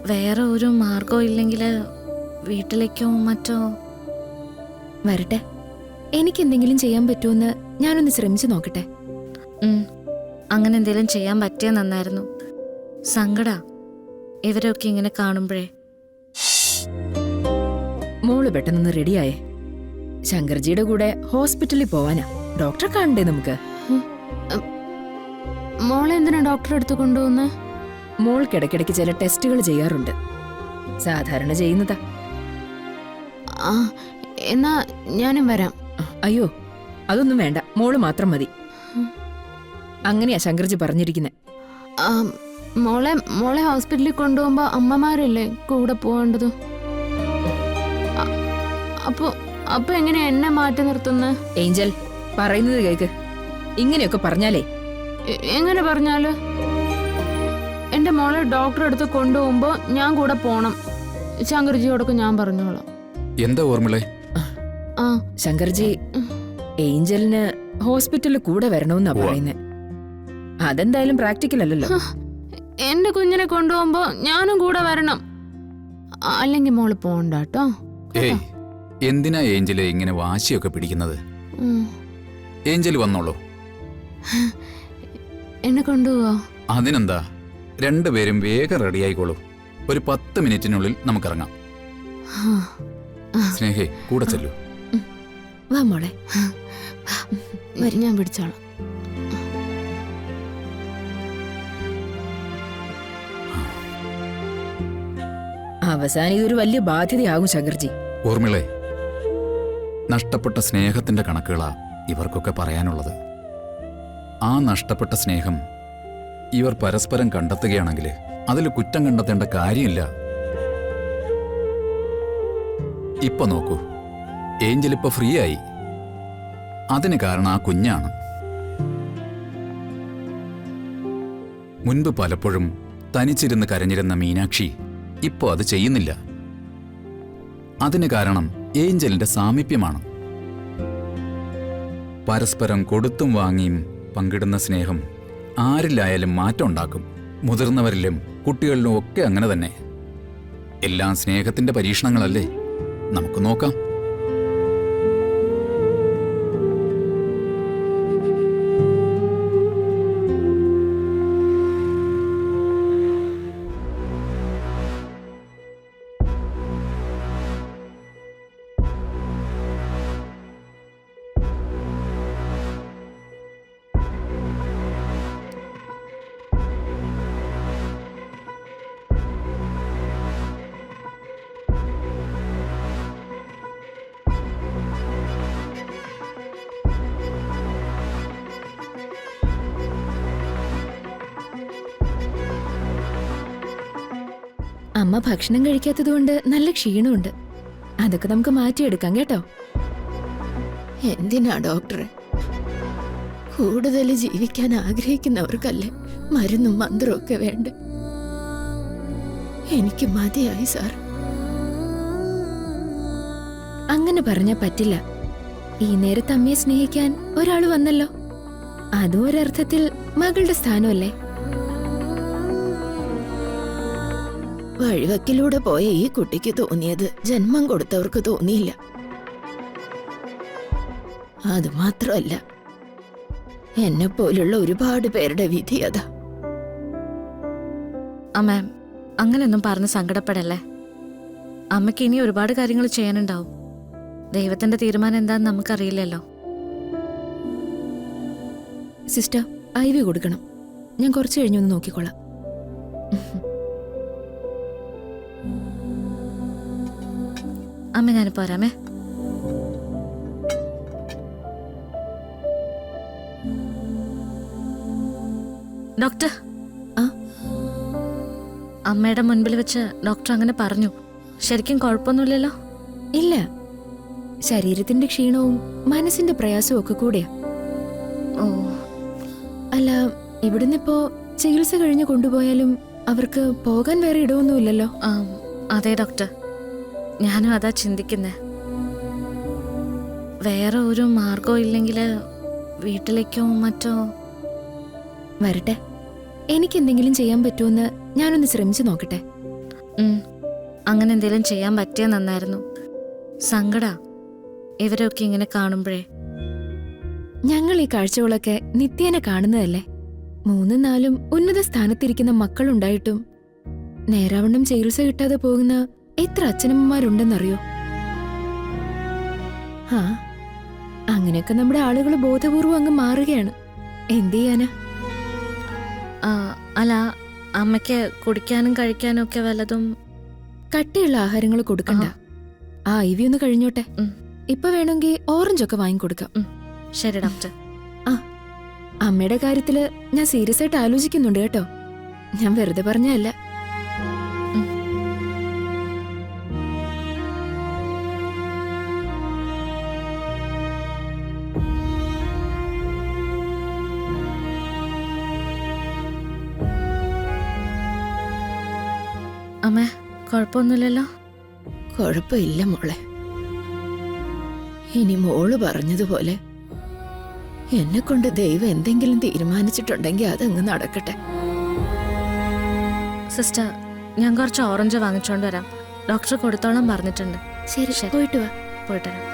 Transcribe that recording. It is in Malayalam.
വേറെ ഒരു മാർഗവും ഇല്ലെങ്കിൽ വീട്ടിലേക്കോ മറ്റോ വരട്ടെ. എനിക്ക് എന്തെങ്കിലും ചെയ്യാൻ പറ്റുമെന്ന് ഞാനൊന്ന് ശ്രമിച്ചു നോക്കട്ടെ. അങ്ങനെ എന്തെങ്കിലും ചെയ്യാൻ പറ്റിയ നന്നായിരുന്നു. സങ്കടാ ഇവരൊക്കെ ഇങ്ങനെ കാണുമ്പോഴേ. മോള് പെട്ടെന്ന് റെഡിയായേ. ശങ്കർജിയുടെ കൂടെ ഹോസ്പിറ്റലിൽ പോവാനാ. ഡോക്ടറെ കാണണ്ടേ നമുക്ക്? മോളെ എന്തിനാ ഡോക്ടറെ അടുത്ത് കൊണ്ടുപോകുന്ന? മോൾക്കിടയ്ക്കിടയ്ക്ക് ചില ടെസ്റ്റുകൾ ചെയ്യാറുണ്ട്. സാധാരണ ചെയ്യുന്നതാ. എന്നാ ഞാനും വരാം. അയ്യോ, അതൊന്നും വേണ്ട. മോള് മാത്രം മതി. അങ്ങനെയാ ശങ്കർജി പറഞ്ഞിരിക്കുന്നെ. മോളെ മോളെ ഹോസ്പിറ്റലിൽ കൊണ്ടുപോകുമ്പോ അമ്മമാരല്ലേ കൂടെ പോകേണ്ടത്? അപ്പൊ എങ്ങനെയാ എന്നെ മാറ്റി നിർത്തുന്ന? ഏഞ്ചൽ, പറയുന്നത് കേക്ക്. ഇങ്ങനെയൊക്കെ പറഞ്ഞാലേ. എങ്ങനെ പറഞ്ഞാല്? എന്റെ മോളെ ഡോക്ടറെ അടുത്ത് കൊണ്ടുപോകുമ്പോ ഞാൻ കൂടെ പോണം. ശങ്കർജിയോടൊക്കെ ഞാൻ പറഞ്ഞോളാം. എന്താ ഓർമ്മളെ? ശങ്കർജി ഏഞ്ചലിന് ഹോസ്പിറ്റലിൽ കൂടെ വരണമെന്നാ പറയുന്നേ. അതെന്തായാലും പ്രാക്ടിക്കൽ അല്ലല്ലോ. എന്റെ കുഞ്ഞിനെ കൊണ്ടുപോകുമ്പോ ഞാനും കൂടെ വരണം. അല്ലെങ്കിൽ മോള് പോണ്ട കേട്ടോ. ഏയ്, എന്തിനാ ഏഞ്ചല് ഇങ്ങനെ വാശിയൊക്കെ പിടിക്കുന്നത്? ഏഞ്ചൽ വന്നോളൂ. എന്നെ കൊണ്ടുപോവാ? അതിനെന്താ, രണ്ടുപേരും വേഗം റെഡി ആയിക്കോളൂ. ഒരു 10 മിനിറ്റിനുള്ളിൽ നമുക്കിറങ്ങാം. സ്നേഹേ, കൂടെ ചെല്ലൂ. വാ മോളെ. ഞാൻ പിടിച്ചോളാം. അവസാനം ഇതൊരു വലിയ ബാധ്യതയാകും ശങ്കർജി. ഓർമ്മിളെ, നഷ്ടപ്പെട്ട സ്നേഹത്തിന്റെ കണക്കുകളാ ഇവർക്കൊക്കെ പറയാനുള്ളത്. ആ നഷ്ടപ്പെട്ട സ്നേഹം ഇവർ പരസ്പരം കണ്ടെത്തുകയാണെങ്കിൽ അതിൽ കുറ്റം കണ്ടെത്തേണ്ട കാര്യമില്ല. ഇപ്പൊ നോക്കൂ, ഏഞ്ചൽ ഇപ്പൊ ഫ്രീ ആയി. അതിന് കാരണം ആ കുഞ്ഞാണ്. മുൻപ് പലപ്പോഴും തനിച്ചിരുന്ന് കരഞ്ഞിരുന്ന മീനാക്ഷി ഇപ്പോ അത് ചെയ്യുന്നില്ല. അതിന് കാരണം ഏഞ്ചലിന്റെ സാമീപ്യമാണ്. പരസ്പരം കൊടുത്തും വാങ്ങിയും പങ്കിടുന്ന സ്നേഹം ആരിലായാലും മാറ്റം ഉണ്ടാക്കും. മുതിർന്നവരിലും കുട്ടികളിലും ഒക്കെ അങ്ങനെ തന്നെ. എല്ലാം സ്നേഹത്തിന്റെ പരീക്ഷണങ്ങളല്ലേ? നമുക്ക് നോക്കാം. അമ്മ ഭക്ഷണം കഴിക്കാത്തതുകൊണ്ട് നല്ല ക്ഷീണമുണ്ട്. അതൊക്കെ നമുക്ക് മാറ്റിയെടുക്കാം കേട്ടോ. എന്തിനാ ഡോക്ടറെ? കൂടുതൽ ജീവിക്കാൻ ആഗ്രഹിക്കുന്നവർക്കല്ലേ മരുന്നും മന്ത്രവും ഒക്കെ വേണ്ട. എനിക്ക് മതിയായി സാർ. അങ്ങനെ പറഞ്ഞാ പറ്റില്ല. ഈ നേരത്തെ അമ്മയെ സ്നേഹിക്കാൻ ഒരാള് വന്നല്ലോ. അതും ഒരർത്ഥത്തിൽ മകളുടെ സ്ഥാനമല്ലേ? വഴിവക്കിലൂടെ പോയ ഈ കുട്ടിക്ക് തോന്നിയത് ജന്മം കൊടുത്തവർക്ക് തോന്നിയില്ല. അതുമാത്രമല്ല, എന്നെ പോലുള്ള ഒരുപാട് പേരുടെ വിധി അതാ. അമ്മ അങ്ങനെയൊന്നും പറഞ്ഞ് സങ്കടപ്പെടല്ലേ. അമ്മയ്ക്ക് ഇനി ഒരുപാട് കാര്യങ്ങൾ ചെയ്യാനുണ്ടാവും. ദൈവത്തിന്റെ തീരുമാനം എന്താന്ന് നമുക്കറിയില്ലല്ലോ. സിസ്റ്റർ, IV കൊടുക്കണം. ഞാൻ കുറച്ച് കഴിഞ്ഞൊന്ന് നോക്കിക്കോളാം. അമ്മ ഞാൻ പോരാമേ. ഡോക്ടർ, അമ്മയുടെ മുൻപിൽ വെച്ച് ഡോക്ടർ അങ്ങനെ പറഞ്ഞു. ശരിക്കും കുഴപ്പമൊന്നുമില്ലല്ലോ? ഇല്ല, ശരീരത്തിന്റെ ക്ഷീണവും മനസ്സിന്റെ പ്രയാസവും ഒക്കെ കൂടെയാ. ഓ, അല്ല, ഇവിടുന്നിപ്പോ ചികിത്സ കഴിഞ്ഞ് കൊണ്ടുപോയാലും അവർക്ക് പോകാൻ വേറെ ഇടമൊന്നുമില്ലല്ലോ. അതെ ഡോക്ടർ, ഞാനും അതാ ചിന്തിക്കുന്നേ. വേറെ ഒരു മാർഗവും ഇല്ലെങ്കിൽ വീട്ടിലേക്കോ മറ്റോ. വരട്ടെ. എനിക്ക് എന്തെങ്കിലും ചെയ്യാൻ പറ്റുമെന്ന് ഞാനൊന്ന് ശ്രമിച്ചു നോക്കട്ടെ. അങ്ങനെ എന്തെങ്കിലും ചെയ്യാൻ പറ്റിയ നന്നായിരുന്നു. സങ്കടാ ഇവരൊക്കെ ഇങ്ങനെ കാണുമ്പോഴേ. ഞങ്ങൾ ഈ കാഴ്ചകളൊക്കെ നിത്യേന കാണുന്നതല്ലേ. 3-4 ഉന്നത സ്ഥാനത്തിരിക്കുന്ന മക്കളുണ്ടായിട്ടും നേരാവണ്ണം ചികിത്സ കിട്ടാതെ പോകുന്ന എത്ര അച്ഛനമ്മമാരുണ്ടെന്നറിയോ? ആ, അങ്ങനെയൊക്കെ നമ്മുടെ ആളുകൾ ബോധപൂർവം അങ്ങ് മാറുകയാണ്. എന്ത് ചെയ്യാനാ? അല്ല, അമ്മയ്ക്ക് കുടിക്കാനും കഴിക്കാനും ഒക്കെ വല്ലതും? കട്ടിയുള്ള ആഹാരങ്ങൾ കൊടുക്കണ്ട. ആ IV ഒന്ന് കഴിഞ്ഞോട്ടെ. ഇപ്പൊ വേണമെങ്കിൽ ഓറഞ്ചൊക്കെ വാങ്ങിക്കൊടുക്കാം. ശരി ഡോക്ടർ. അമ്മയുടെ കാര്യത്തില് ഞാൻ സീരിയസ് ആയിട്ട് ആലോചിക്കുന്നുണ്ട് കേട്ടോ. ഞാൻ വെറുതെ പറഞ്ഞല്ല. അമ്മ കുഴപ്പമൊന്നുമില്ലല്ലോ? കുഴപ്പമില്ല മോളെ. ഇനി മോള് പറഞ്ഞതുപോലെ എന്നെ കൊണ്ട് ദൈവം എന്തെങ്കിലും തീരുമാനിച്ചിട്ടുണ്ടെങ്കിൽ അതങ്ങ് നടക്കട്ടെ. സിസ്റ്റർ, ഞാൻ കുറച്ച് ഓറഞ്ച് വാങ്ങിച്ചോണ്ട് വരാം. ഡോക്ടർ കൊടുത്തോളം പറഞ്ഞിട്ടുണ്ട്. ശരി, പോയിട്ട് വാ. പോയിട്ട് വരാം.